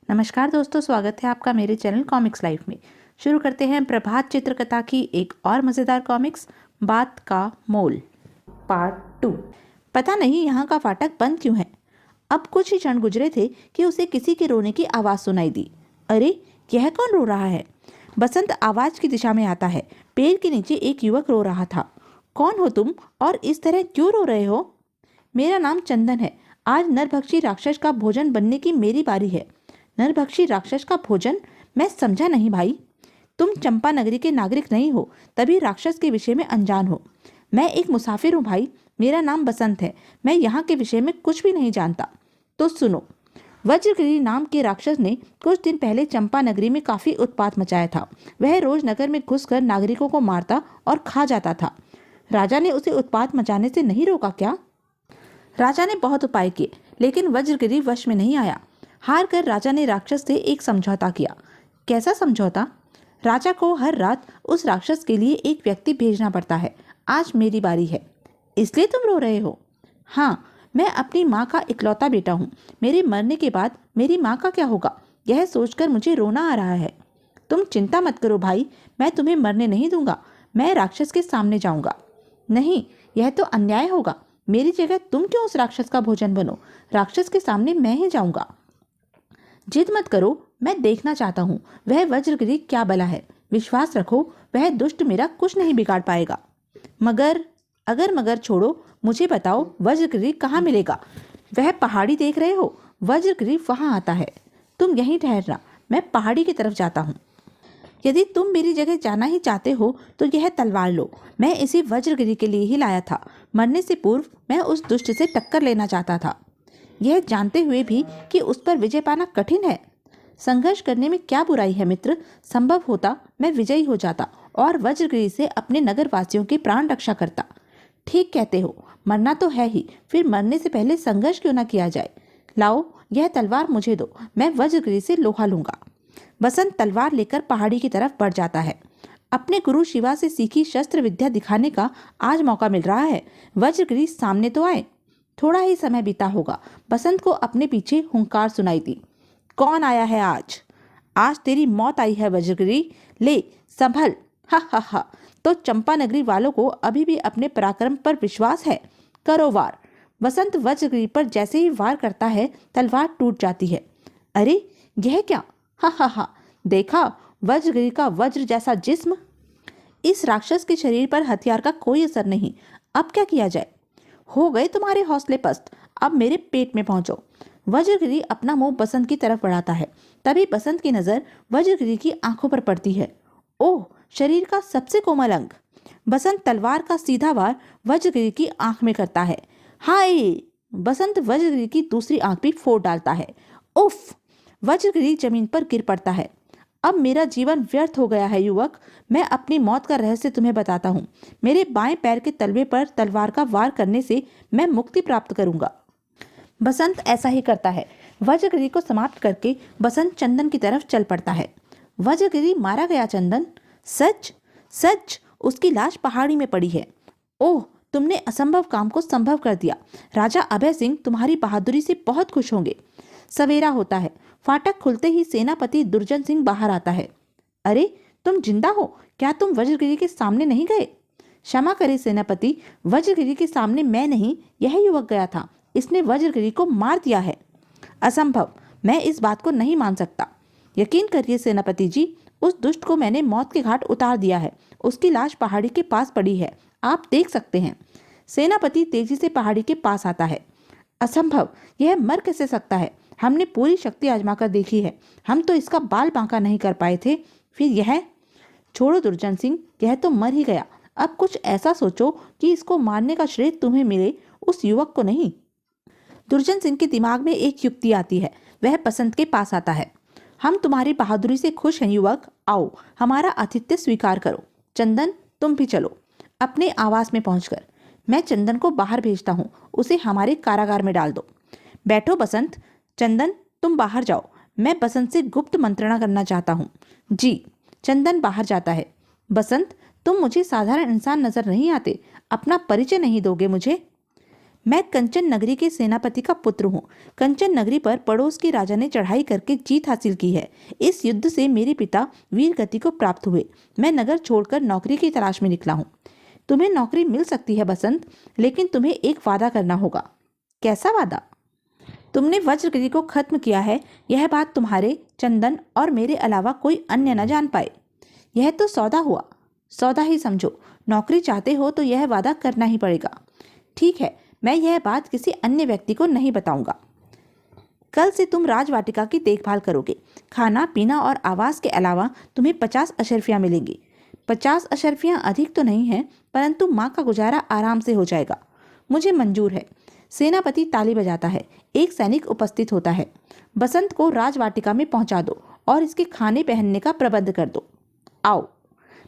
नमस्कार दोस्तों, स्वागत है आपका मेरे चैनल कॉमिक्स लाइफ में। शुरू करते हैं प्रभात चित्रकथा की एक और मज़ेदार कॉमिक्स, बात का मोल पार्ट 2। पता नहीं यहाँ का फाटक बंद क्यों है। अब कुछ ही क्षण गुजरे थे कि उसे किसी के रोने की आवाज़ सुनाई दी। अरे, यह कौन रो रहा है? बसंत आवाज़ की दिशा में आता है। पेड़ के नीचे एक युवक रो रहा था। कौन हो तुम और इस तरह क्यों रो रहे हो? मेरा नाम चंदन है। आज नरभक्षी राक्षस का भोजन बनने की मेरी बारी है। नरभक्षी राक्षस का भोजन? मैं समझा नहीं भाई। तुम चंपा नगरी के नागरिक नहीं हो, तभी राक्षस के विषय में अनजान हो। मैं एक मुसाफिर हूँ भाई। मेरा नाम बसंत है। मैं यहाँ के विषय में कुछ भी नहीं जानता। तो सुनो। वज्रगिरी नाम के राक्षस ने कुछ दिन पहले चंपा नगरी में काफी उत्पात मचाया था। वह रोज नगर में घुसकर नागरिकों को मारता और खा जाता था। राजा ने उसे उत्पात मचाने से नहीं रोका क्या? राजा ने बहुत उपाय किए, लेकिन वज्रगिरी वश में नहीं आया। हार कर राजा ने राक्षस से एक समझौता किया। कैसा समझौता? राजा को हर रात उस राक्षस के लिए एक व्यक्ति भेजना पड़ता है। आज मेरी बारी है। इसलिए तुम रो रहे हो? हाँ, मैं अपनी माँ का इकलौता बेटा हूँ। मेरे मरने के बाद मेरी माँ का क्या होगा, यह सोचकर मुझे रोना आ रहा है। तुम चिंता मत करो भाई, मैं तुम्हें मरने नहीं दूंगा। मैं राक्षस के सामने जाऊंगा। नहीं, यह तो अन्याय होगा। मेरी जगह तुम क्यों उस राक्षस का भोजन बनो? राक्षस के सामने मैं ही जाऊंगा। जिद मत करो, मैं देखना चाहता हूँ वह वज्रगिरी क्या बला है। विश्वास रखो, वह दुष्ट मेरा कुछ नहीं बिगाड़ पाएगा। मगर छोड़ो, मुझे बताओ वज्रगिरी कहाँ मिलेगा? वह पहाड़ी देख रहे हो? वज्रगिरी वहां आता है। तुम यहीं ठहरना, मैं पहाड़ी की तरफ जाता हूँ। यदि तुम मेरी जगह जाना ही चाहते हो तो यह तलवार लो। मैं इसे वज्रगिरी के लिए ही लाया था। मरने से पूर्व मैं उस दुष्ट से टक्कर लेना चाहता था, यह जानते हुए भी कि उस पर विजय पाना कठिन है। संघर्ष करने में क्या बुराई है मित्र? संभव होता मैं विजयी हो जाता और वज्रगिरी से अपने नगर वासियों की प्राण रक्षा करता। ठीक कहते हो, मरना तो है ही, फिर मरने से पहले संघर्ष क्यों ना किया जाए। लाओ, यह तलवार मुझे दो, मैं वज्रगिरी से लोहा लूंगा। बसंत तलवार लेकर पहाड़ी की तरफ बढ़ जाता है। अपने गुरु शिवा से सीखी शस्त्र विद्या दिखाने का आज मौका मिल रहा है। वज्रगिरी सामने तो आए। थोड़ा ही समय बीता होगा, बसंत को अपने पीछे हुंकार सुनाई दी। कौन आया है आज? आज तेरी मौत आई है वज्रगिरी। ले संभल। हा हा हा। तो चंपा नगरी वालों को अभी भी अपने पराक्रम पर विश्वास है? करो वार। बसंत वज्रगिरी पर जैसे ही वार करता है, तलवार टूट जाती है। अरे, यह क्या? हा हा हा। देखा, वज्रगिरी का वज्र जैसा जिस्म। इस राक्षस के शरीर पर हथियार का कोई असर नहीं। अब क्या किया जाए? हो गए तुम्हारे हौसले पस्त, अब मेरे पेट में पहुंचो। वज्रगिरी अपना मुंह बसंत की तरफ बढ़ाता है। तभी बसंत की नजर वज्रगिरी की आंखों पर पड़ती है। ओह, शरीर का सबसे कोमल अंग। बसंत तलवार का सीधा वार वज्रगिरी की आंख में करता है। हाय! बसंत वज्रगिरी की दूसरी आंख भी फोड़ डालता है। उफ! वज्रगिरी जमीन पर गिर पड़ता है। अब मेरा जीवन व्यर्थ हो गया है युवक। मैं अपनी मौत का रहस्य तुम्हें बताता हूँ। मेरे बाएं पैर के तलवे पर तलवार का वार करने से मैं मुक्ति प्राप्त करूंगा। बसंत ऐसा ही करता है। वज्रगिरी को समाप्त करके बसंत चंदन की तरफ चल पड़ता है। वज्रगिरी मारा गया चंदन? सच? सच, उसकी लाश पहाड़ी में पड़ी है। ओह, तुमने असंभव काम को संभव कर दिया। राजा अभय सिंह तुम्हारी बहादुरी से बहुत खुश होंगे। सवेरा होता है। फाटक खुलते ही सेनापति दुर्जन सिंह बाहर आता है। अरे, तुम जिंदा हो? क्या तुम वज्रगिरी के सामने नहीं गए? क्षमा करें सेनापति, वज्रगिरी के सामने मैं नहीं, यह युवक गया था। इसने वज्रगिरी को मार दिया है। असंभव, मैं इस बात को नहीं मान सकता। यकीन करिए सेनापति जी, उस दुष्ट को मैंने मौत के घाट उतार दिया है। उसकी लाश पहाड़ी के पास पड़ी है, आप देख सकते हैं। सेनापति तेजी से पहाड़ी के पास आता है। असंभव, यह मर कैसे सकता है? हमने पूरी शक्ति आजमाकर देखी है, हम तो इसका बाल बांका नहीं कर पाए थे, फिर यह? छोड़ो दुर्जन सिंह, यह तो मर ही गया। अब कुछ ऐसा सोचो कि इसको मारने का श्रेय तुम्हें मिले, उस युवक को नहीं। दुर्जन सिंह के दिमाग में एक युक्ति आती है। वह बसंत के पास आता है। हम तुम्हारी बहादुरी से खुश हैं युवक, आओ हमारा आतिथ्य स्वीकार करो। चंदन, तुम भी चलो अपने आवास में पहुंचकर। मैं चंदन को बाहर भेजता हूँ, उसे हमारे कारागार में डाल दो। बैठो बसंत। चंदन, तुम बाहर जाओ, मैं बसंत से गुप्त मंत्रणा करना चाहता हूँ। जी। चंदन बाहर जाता है। बसंत, तुम मुझे साधारण इंसान नजर नहीं आते, अपना परिचय नहीं दोगे मुझे? मैं कंचन नगरी के सेनापति का पुत्र हूँ। कंचन नगरी पर पड़ोस के राजा ने चढ़ाई करके जीत हासिल की है। इस युद्ध से मेरे पिता वीर गति को प्राप्त हुए। मैं नगर छोड़कर नौकरी की तलाश में निकला हूँ। तुम्हें नौकरी मिल सकती है बसंत, लेकिन तुम्हें एक वादा करना होगा। कैसा वादा? तुमने वज्रगिरी को खत्म किया है, यह बात तुम्हारे, चंदन और मेरे अलावा कोई अन्य न जान पाए। यह तो सौदा हुआ। सौदा ही समझो। नौकरी चाहते हो तो यह वादा करना ही पड़ेगा। ठीक है, मैं यह बात किसी अन्य व्यक्ति को नहीं बताऊंगा। कल से तुम राजवाटिका की देखभाल करोगे। खाना पीना और आवास के अलावा तुम्हें 50 अशर्फियाँ मिलेंगी। 50 अशर्फियाँ अधिक तो नहीं है, परंतु माँ का गुजारा आराम से हो जाएगा। मुझे मंजूर है। सेनापति ताली बजाता है। एक सैनिक उपस्थित होता है। बसंत को राजवाटिका में पहुंचा दो और इसके खाने पहनने का प्रबंध कर दो। आओ।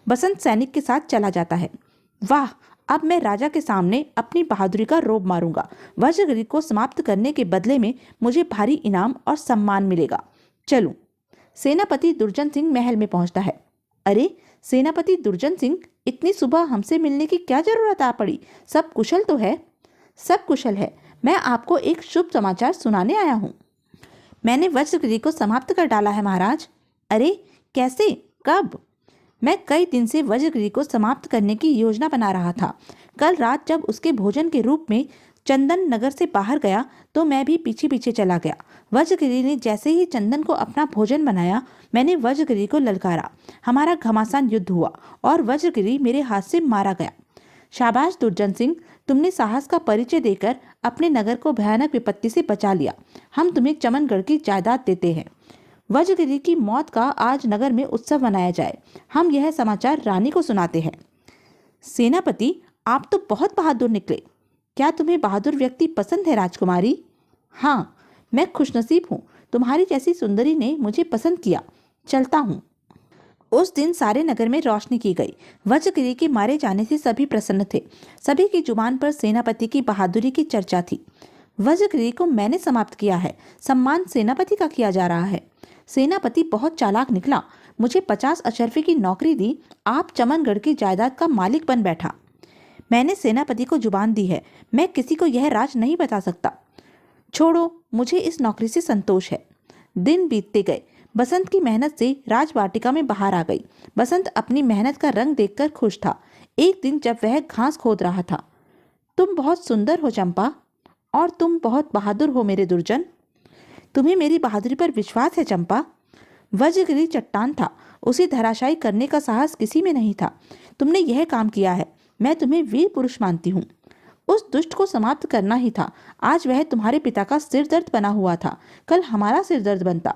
बसंत सैनिक के साथ चला जाता है। वाह, अब मैं राजा के सामने अपनी बहादुरी का रोब मारूंगा। वज्रगिरी को समाप्त करने के बदले में मुझे भारी इनाम और सम्मान मिलेगा। चलूं। सेनापति दुर्जन सिंह महल में पहुंचता है। अरे सेनापति दुर्जन सिंह, इतनी सुबह हमसे मिलने की क्या जरूरत आ पड़ी? सब कुशल तो है? सब कुशल है। मैं आपको एक शुभ समाचार सुनाने आया हूँ। मैंने वज्रगिरी को समाप्त कर डाला है महाराज। अरे कैसे? कब? मैं कई दिन से वज्रगिरी को समाप्त करने की योजना बना रहा था। कल रात जब उसके भोजन के रूप में चंदन नगर से बाहर गया तो मैं भी पीछे पीछे चला गया। वज्रगिरी ने जैसे ही चंदन को अपना भोजन बनाया, मैंने वज्रगिरी को ललकारा। हमारा घमासान युद्ध हुआ और वज्रगिरी मेरे हाथ से मारा गया। शाबाश दुर्जन सिंह, तुमने साहस का परिचय देकर अपने नगर को भयानक विपत्ति से बचा लिया। हम तुम्हें चमनगढ़ की जायदाद देते हैं। वज्रगिरी की मौत का आज नगर में उत्सव मनाया जाए। हम यह समाचार रानी को सुनाते हैं। सेनापति, आप तो बहुत बहादुर निकले। क्या तुम्हें बहादुर व्यक्ति पसंद है राजकुमारी? हाँ, मैं खुशनसीब हूँ। तुम्हारी जैसी सुंदरी ने मुझे पसंद किया। चलता हूँ। उस दिन सारे नगर में रोशनी की गई। वज्रगिरी के मारे जाने से सभी प्रसन्न थे। सभी की जुबान पर सेनापति की बहादुरी की चर्चा थी। वज्रगिरी को मैंने समाप्त किया है। सम्मान सेनापति का किया जा रहा है। सेनापति बहुत चालाक निकला। मुझे 50 अशर्फी की नौकरी दी। आप चमनगढ़ की जायदाद का मालिक बन बैठा। मैंने सेनापति को जुबान दी है। मैं किसी को यह राज नहीं बता सकता। छोड़ो, मुझे इस नौकरी से संतोष है। दिन बीतते गए। बसंत की मेहनत से राजवाटिका में बाहर आ गई। बसंत अपनी मेहनत का रंग देखकर खुश था। एक दिन जब वह घास खोद रहा था, तुम बहुत सुंदर हो चंपा, और तुम बहुत बहादुर हो मेरे दुर्जन। तुम्हें मेरी बहादुरी पर विश्वास है चंपा? वज्रगिरी चट्टान था। उसे धराशायी करने का साहस किसी में नहीं था। तुमने यह काम किया है। मैं तुम्हें वीर पुरुष मानती हूँ। उस दुष्ट को समाप्त करना ही था। आज वह तुम्हारे पिता का सिरदर्द बना हुआ था, कल हमारा सिरदर्द बनता।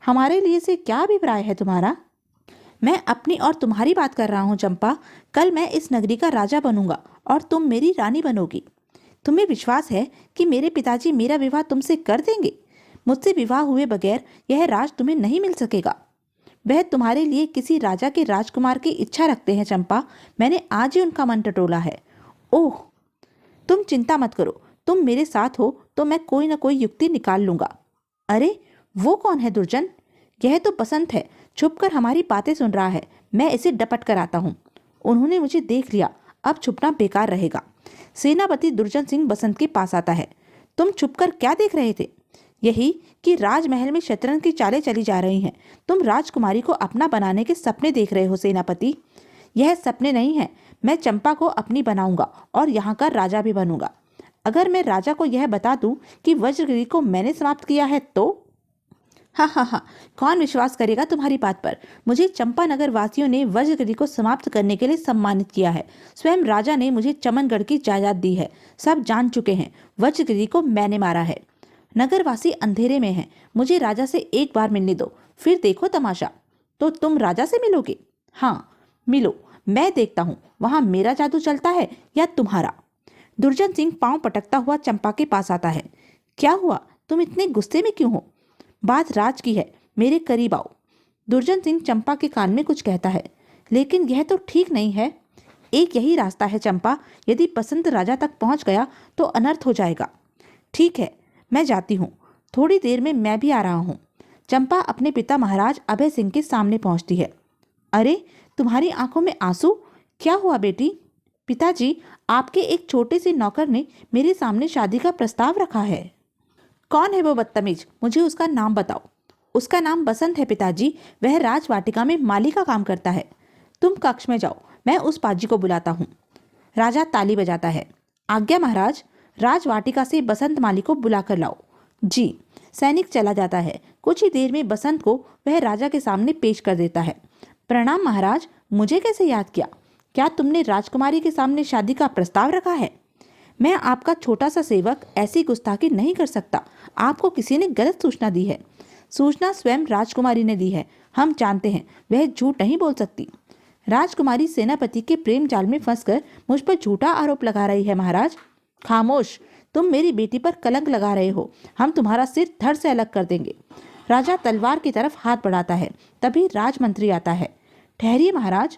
हमारे लिए से क्या अभिप्राय है तुम्हारा? मैं अपनी और तुम्हारी बात कर रहा हूँ चंपा। कल मैं इस नगरी का राजा बनूंगा और तुम मेरी रानी बनोगी। तुम्हें विश्वास है कि मेरे पिताजी मेरा विवाह तुमसे कर देंगे? मुझसे विवाह हुए बगैर यह राज तुम्हें नहीं मिल सकेगा। वह तुम्हारे लिए किसी राजा के राजकुमार की इच्छा रखते हैं चंपा। मैंने आज ही उनका मन टटोला है। ओह, तुम चिंता मत करो। तुम मेरे साथ हो तो मैं कोई न कोई युक्ति निकाल लूंगा। अरे वो कौन है दुर्जन? यह तो बसंत है। छुपकर हमारी बातें सुन रहा है। मैं इसे डपट कर आता हूँ। उन्होंने मुझे देख लिया। अब छुपना बेकार रहेगा। सेनापति दुर्जन सिंह बसंत के पास आता है। तुम छुपकर क्या देख रहे थे? यही कि राजमहल में शतरंज की चालें चली जा रही हैं। तुम राजकुमारी को अपना बनाने के सपने देख रहे हो सेनापति। यह सपने नहीं है। मैं चंपा को अपनी बनाऊंगा और यहाँ का राजा भी बनूंगा। अगर मैं राजा को यह बता दूं कि वज्रगिरी को मैंने समाप्त किया है तो? हाँ हाँ हाँ, कौन विश्वास करेगा तुम्हारी बात पर? मुझे चंपानगर वासियों ने वज्रगिरी को समाप्त करने के लिए सम्मानित किया है। स्वयं राजा ने मुझे चमनगढ़ की जायदाद दी है। सब जान चुके हैं वज्रगिरी को मैंने मारा है। नगरवासी अंधेरे में हैं। मुझे राजा से एक बार मिलने दो, फिर देखो तमाशा। तो तुम राजा से मिलोगे? हाँ, मिलो। मैं देखता हूँ वहां मेरा जादू चलता है या तुम्हारा। दुर्जन सिंह पांव पटकता हुआ चंपा के पास आता है। क्या हुआ? तुम इतने गुस्से में क्यों हो? बात राज की है। मेरे करीब आओ। दुर्जन सिंह चंपा के कान में कुछ कहता है। लेकिन यह तो ठीक नहीं है। एक यही रास्ता है चंपा। यदि बसंत राजा तक पहुंच गया तो अनर्थ हो जाएगा। ठीक है, मैं जाती हूँ। थोड़ी देर में मैं भी आ रहा हूँ। चंपा अपने पिता महाराज अभय सिंह के सामने पहुंचती है। अरे, तुम्हारी आंखों में आंसू? क्या हुआ बेटी? पिताजी, आपके एक छोटे से नौकर ने मेरे सामने शादी का प्रस्ताव रखा है। कौन है वो बदतमीज? मुझे उसका नाम बताओ। उसका नाम बसंत है पिताजी, वह राजवाटिका में माली का काम करता है। तुम कक्ष में जाओ, मैं उस पाजी को बुलाता हूँ। राजा ताली बजाता है। आज्ञा महाराज, राजवाटिका से बसंत माली को बुलाकर लाओ। जी। सैनिक चला जाता है। कुछ ही देर में बसंत को वह राजा के सामने पेश कर देता है। प्रणाम महाराज, मुझे कैसे याद किया? क्या तुमने राजकुमारी के सामने शादी का प्रस्ताव रखा है? मैं आपका छोटा सा सेवक ऐसी गुस्ताखी नहीं कर सकता। आपको किसी ने गलत सूचना दी है। सूचना स्वयं राजकुमारी ने दी है। हम जानते हैं वह झूठ नहीं बोल सकती। राजकुमारी सेनापति के प्रेम जाल में फंसकर मुझ पर झूठा आरोप लगा रही है महाराज। खामोश, तुम मेरी बेटी पर कलंक लगा रहे हो। हम तुम्हारा सिर धड़ से अलग कर देंगे। राजा तलवार की तरफ हाथ बढ़ाता है। तभी राजमंत्री आता है। ठहरिए महाराज।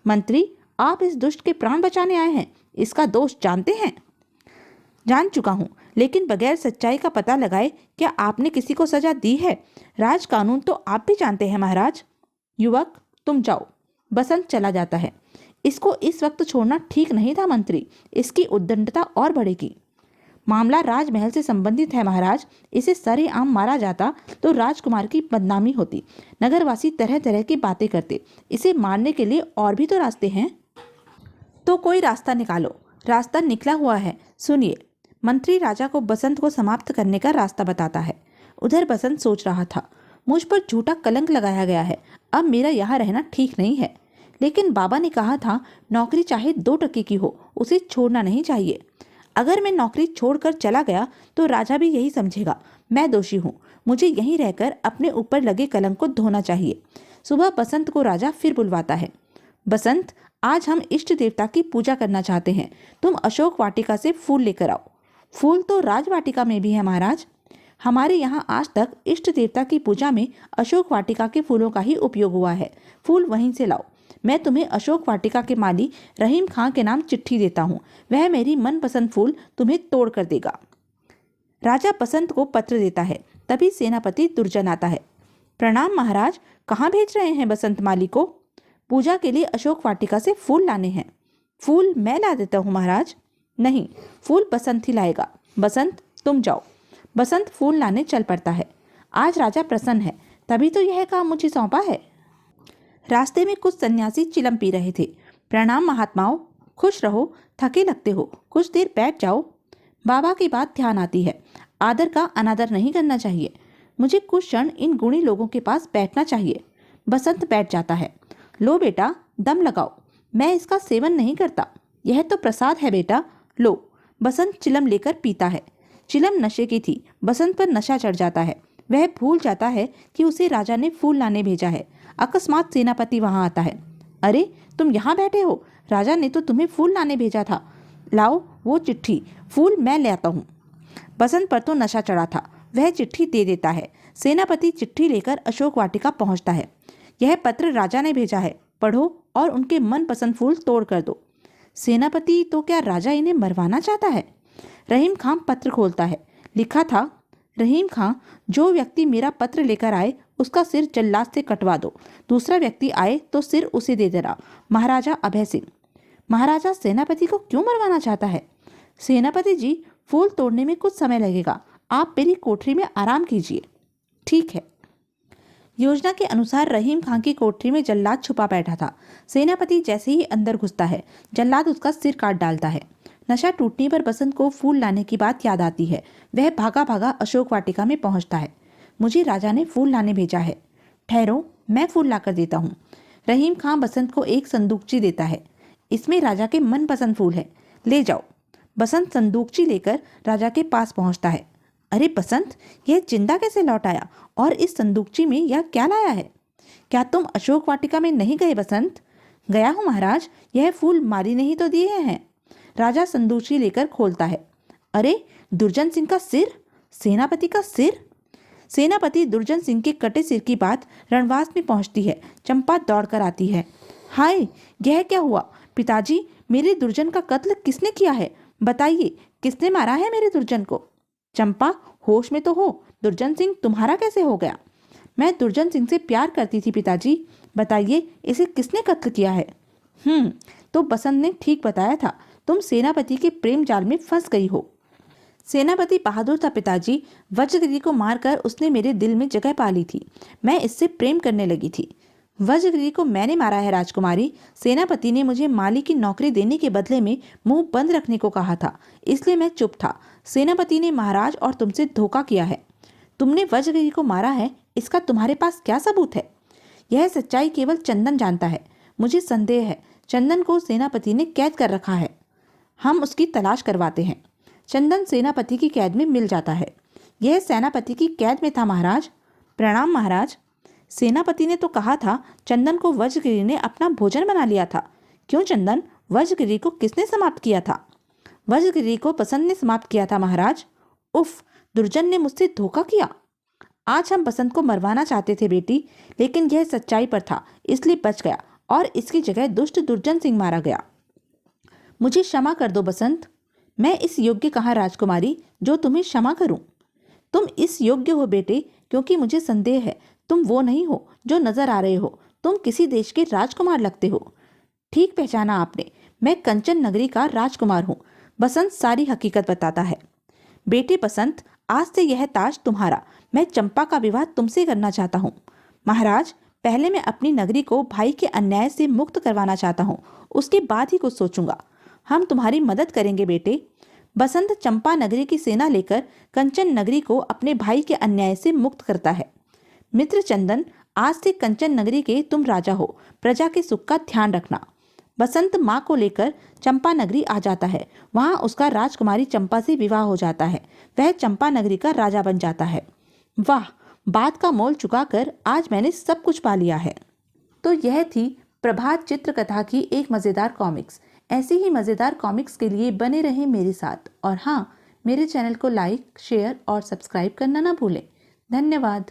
मंत्री, आप इस दुष्ट के प्राण बचाने आए हैं, इसका दोष जानते हैं? जान चुका हूँ, लेकिन बगैर सच्चाई का पता लगाए क्या आपने किसी को सजा दी है? राज कानून तो आप भी जानते हैं महाराज। युवक, तुम जाओ। बसंत चला जाता है। इसको इस वक्त छोड़ना ठीक नहीं था मंत्री, इसकी उद्दंडता और बढ़ेगी। मामला राजमहल से संबंधित है महाराज। इसे सरेआम मारा जाता तो राजकुमार की बदनामी होती। नगरवासी तरह तरह की बातें करते। इसे मारने के लिए और भी तो रास्ते हैं। तो कोई रास्ता निकालो। रास्ता निकला हुआ है, सुनिए। मंत्री राजा को बसंत को समाप्त करने का रास्ता बताता है। उधर बसंत सोच रहा था, मुझ पर झूठा कलंक लगाया गया है, अब मेरा यहाँ रहना ठीक नहीं है। लेकिन बाबा ने कहा था नौकरी चाहे 2 टके की हो, उसे छोड़ना नहीं चाहिए। अगर मैं नौकरी छोड़कर चला गया तो राजा भी यही समझेगा मैं दोषी हूँ। मुझे यहीं रहकर अपने ऊपर लगे कलंक को धोना चाहिए। सुबह बसंत को राजा फिर बुलवाता है। बसंत, आज हम इष्ट देवता की पूजा करना चाहते हैं। तुम अशोक वाटिका से फूल लेकर आओ। फूल तो राजवाटिका में भी है महाराज। हमारे यहाँ आज तक इष्ट देवता की पूजा में अशोक वाटिका के फूलों का ही उपयोग हुआ है। फूल वहीं से लाओ। मैं तुम्हें अशोक वाटिका के माली रहीम खां के नाम चिट्ठी देता हूँ। वह मेरी मनपसंद फूल तुम्हें तोड़ कर देगा। राजा बसंत को पत्र देता है। तभी सेनापति दुर्जन आता है। प्रणाम महाराज, कहाँ भेज रहे हैं बसंत माली को? पूजा के लिए अशोक वाटिका से फूल लाने हैं। फूल मैं ला देता हूँ महाराज। नहीं, फूल बसंत ही लाएगा। बसंत, तुम जाओ। बसंत फूल लाने चल पड़ता है। आज राजा प्रसन्न है, तभी तो यह काम मुझे सौंपा है। रास्ते में कुछ सन्यासी चिलम पी रहे थे। प्रणाम महात्माओं, खुश रहो, थके लगते हो, कुछ देर बैठ जाओ। बाबा की बात ध्यान आती है। आदर का अनादर नहीं करना चाहिए। मुझे कुछ क्षण इन गुणी लोगों के पास बैठना चाहिए। बसंत बैठ जाता है। लो बेटा, दम लगाओ। मैं इसका सेवन नहीं करता, यह तो प्रसाद है बेटा, लो। बसंत चिलम लेकर पीता है। चिलम नशे की थी। बसंत पर नशा चढ़ जाता है। वह भूल जाता है कि उसे राजा ने फूल लाने भेजा है। अकस्मात सेनापति वहां आता है। अरे, तुम यहाँ बैठे हो? राजा ने तो तुम्हें फूल लाने भेजा था। लाओ वो चिट्ठी, फूल मैं ले आता हूँ। बसंत पर तो नशा चढ़ा था। वह चिट्ठी दे देता है। सेनापति चिट्ठी लेकर अशोक वाटिका पहुंचता है। यह पत्र राजा ने भेजा है, पढ़ो और उनके मनपसंद फूल तोड़ कर दो। सेनापति, तो क्या राजा इन्हें मरवाना चाहता है? रहीम खां पत्र खोलता है। लिखा था, रहीम खां, जो व्यक्ति मेरा पत्र लेकर आए उसका सिर जल्लाद से कटवा दो। दूसरा व्यक्ति आए तो सिर उसे दे देना। महाराजा अभय सिंह। महाराजा सेनापति को क्यों मरवाना चाहता है? सेनापति जी, फूल तोड़ने में कुछ समय लगेगा, आप मेरी कोठरी में आराम कीजिए। ठीक है। योजना के अनुसार रहीम खां की कोठरी में जल्लाद छुपा बैठा था। सेनापति जैसे ही अंदर घुसता है, जल्लाद उसका सिर काट डालता है। नशा टूटने पर बसंत को फूल लाने की बात याद आती है। वह भागा भागा अशोक वाटिका में पहुंचता है। मुझे राजा ने फूल लाने भेजा है। ठहरो, मैं फूल लाकर देता हूँ। रहीम खां बसंत को एक संदूकची देता है। इसमें राजा के मनपसंद फूल है, ले जाओ। बसंत संदूकची लेकर राजा के पास पहुंचता है। अरे बसंत, यह जिंदा कैसे लौट आया? और इस संदूकची में यह क्या लाया है? क्या तुम अशोक वाटिका में नहीं गए बसंत? गया हूँ महाराज, यह फूल माली ने ही तो दिए हैं। राजा संदूकची लेकर खोलता है। अरे, दुर्जन सिंह का सिर, सेनापति का सिर। सेनापति दुर्जन सिंह के कटे सिर की बात रणवास में पहुंचती है। चंपा दौड़कर आती है। हाय, यह क्या हुआ? पिताजी, मेरे दुर्जन का कत्ल किसने किया है? बताइए, किसने मारा है मेरे दुर्जन को? चंपा, होश में तो हो। दुर्जन सिंह तुम्हारा कैसे हो गया? मैं दुर्जन सिंह से प्यार करती थी पिताजी। बताइए, इसे किसने कत्ल किया है? तो बसंत ने ठीक बताया था, तुम सेनापति के प्रेम जाल में फंस गई हो। सेनापति बहादुर था पिताजी, वज्रगिरी को मारकर उसने मेरे दिल में जगह पा ली थी। मैं इससे प्रेम करने लगी थी। वज्रगिरी को मैंने मारा है राजकुमारी। सेनापति ने मुझे माली की नौकरी देने के बदले में मुंह बंद रखने को कहा था, इसलिए मैं चुप था। सेनापति ने महाराज और तुमसे धोखा किया है। तुमने वज्रगिरी को मारा है, इसका तुम्हारे पास क्या सबूत है? यह सच्चाई केवल चंदन जानता है। मुझे संदेह है चंदन को सेनापति ने कैद कर रखा है। हम उसकी तलाश करवाते हैं। चंदन सेनापति की कैद में मिल जाता है। यह सेनापति की कैद में था महाराज। प्रणाम महाराज। सेनापति ने तो कहा था चंदन को वज्रगिरी ने अपना भोजन बना लिया था। क्यों चंदन, वज्रगिरी को किसने समाप्त किया था? वज्रगिरी को बसंत ने समाप्त किया था महाराज। उफ, दुर्जन ने मुझसे धोखा किया। आज हम बसंत को मरवाना चाहते थे बेटी, लेकिन यह सच्चाई पर था इसलिए बच गया और इसकी जगह दुष्ट दुर्जन सिंह मारा गया। मुझे क्षमा कर दो बसंत। मैं इस योग्य कहाँ राजकुमारी जो तुम्हें क्षमा करूं? तुम इस योग्य हो बेटे, क्योंकि मुझे संदेह है तुम वो नहीं हो जो नजर आ रहे हो। तुम किसी देश के राजकुमार लगते हो। ठीक पहचाना आपने, मैं कंचन नगरी का राजकुमार हूँ। बसंत सारी हकीकत बताता है। बेटे बसंत, आज से यह ताज तुम्हारा। मैं चंपा का विवाह तुमसे करना चाहता हूँ। महाराज, पहले मैं अपनी नगरी को भाई के अन्याय से मुक्त करवाना चाहता हूँ, उसके बाद ही कुछ सोचूंगा। हम तुम्हारी मदद करेंगे बेटे। बसंत चंपा नगरी की सेना लेकर कंचन नगरी को अपने भाई के अन्याय से मुक्त करता है। मित्र चंदन, आज से कंचन नगरी के तुम राजा हो। प्रजा के सुख का ध्यान रखना। बसंत माँ को लेकर चंपा नगरी आ जाता है। वहाँ उसका राजकुमारी चंपा से विवाह हो जाता है। वह चंपा नगरी का राजा बन जाता है। वाह, बात का मोल चुकाकर आज मैंने सब कुछ पा लिया है। तो यह थी प्रभात चित्रकथा की एक मज़ेदार कॉमिक्स। ऐसी ही मज़ेदार कॉमिक्स के लिए बने रहें मेरे साथ। और हाँ, मेरे चैनल को लाइक, शेयर और सब्सक्राइब करना ना भूलें। धन्यवाद।